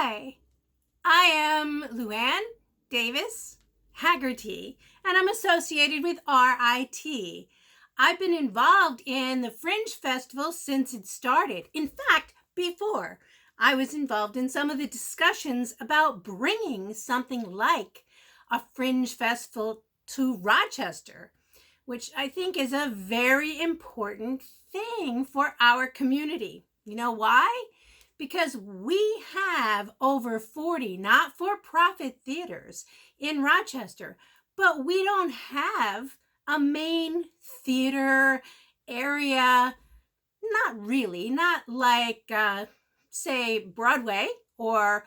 Hi, I am Luann Davis Haggerty, and I'm associated with RIT. I've been involved in the Fringe Festival since it started. In fact, before I was involved in some of the discussions about bringing something like a Fringe Festival to Rochester, which I think is a very important thing for our community. You know why? Because we have over 40 not-for-profit theaters in Rochester, but we don't have a main theater area. Not really, not like, say, Broadway or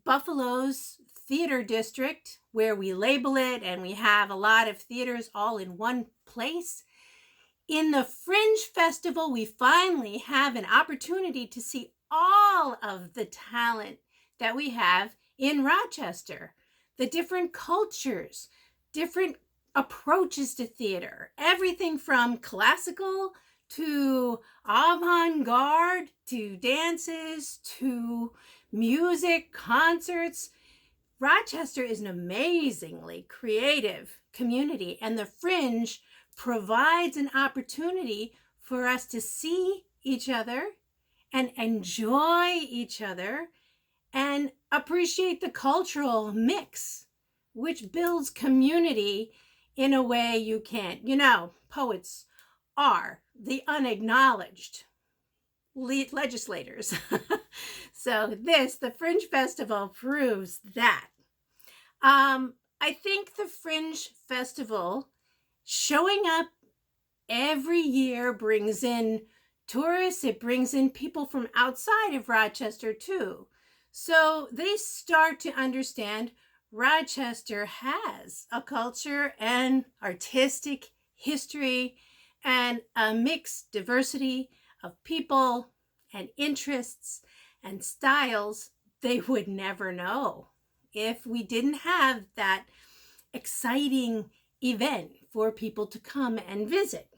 Buffalo's theater district, where we label it and we have a lot of theaters all in one place. In the Fringe Festival, we finally have an opportunity to see all of the talent that we have in Rochester, the different cultures, different approaches to theater, everything from classical to avant-garde to dances to music, concerts. Rochester is an amazingly creative community, and the Fringe provides an opportunity for us to see each other and enjoy each other and appreciate the cultural mix, which builds community in a way you can't. You know, poets are the unacknowledged legislators. So the Fringe Festival proves that. I think the Fringe Festival showing up every year brings in tourists. It brings in people from outside of Rochester too. So they start to understand Rochester has a culture and artistic history and a mixed diversity of people and interests and styles they would never know if we didn't have that exciting event for people to come and visit.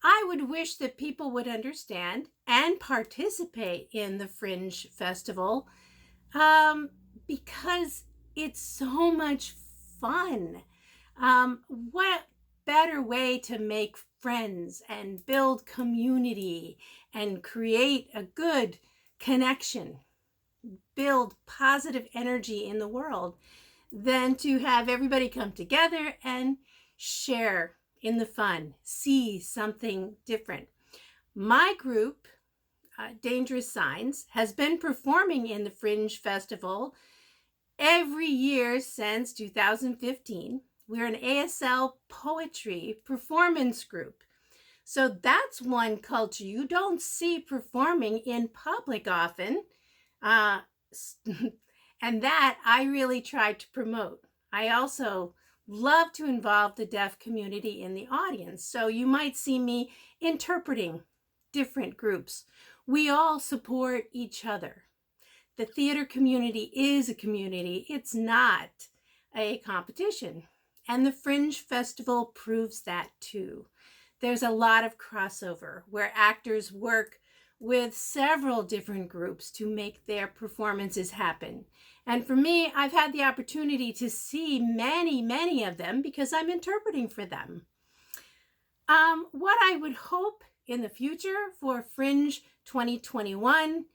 I would wish that people would understand and participate in the Fringe Festival because it's so much fun. What better way to make friends and build community and create a good connection, build positive energy in the world, than to have everybody come together and share in the fun, see something different. My group, Dangerous Signs, has been performing in the Fringe Festival every year since 2015. We're an ASL poetry performance group. So that's one culture you don't see performing in public often. And that I really try to promote. I also love to involve the deaf community in the audience. So you might see me interpreting different groups. We all support each other. The theater community is a community. It's not a competition. And the Fringe Festival proves that too. There's a lot of crossover where actors work with several different groups to make their performances happen. And for me, I've had the opportunity to see many of them because I'm interpreting for them. What I would hope in the future for Fringe 2021,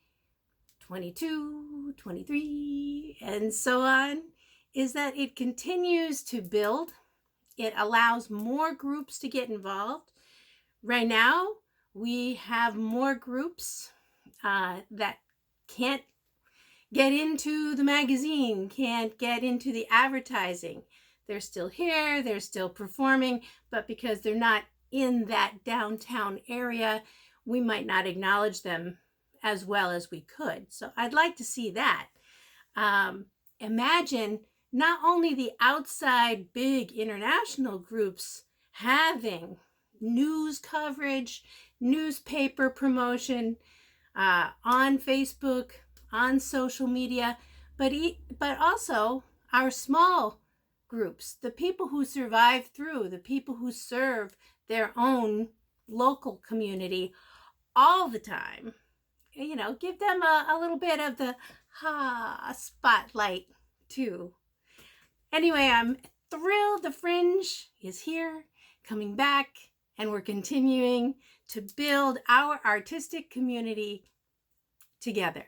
22, 23, and so on, is that it continues to build. It allows more groups to get involved. Right now, we have more groups that can't get into the magazine, can't get into the advertising. They're still here, they're still performing, but because they're not in that downtown area, we might not acknowledge them as well as we could. So I'd like to see that. Imagine not only the outside big international groups having news coverage, newspaper promotion on Facebook, on social media, but also our small groups, the people who survive through, the people who serve their own local community all the time. give them a little bit of the spotlight too. Anyway, I'm thrilled the Fringe is here, coming back, and we're continuing to build our artistic community together.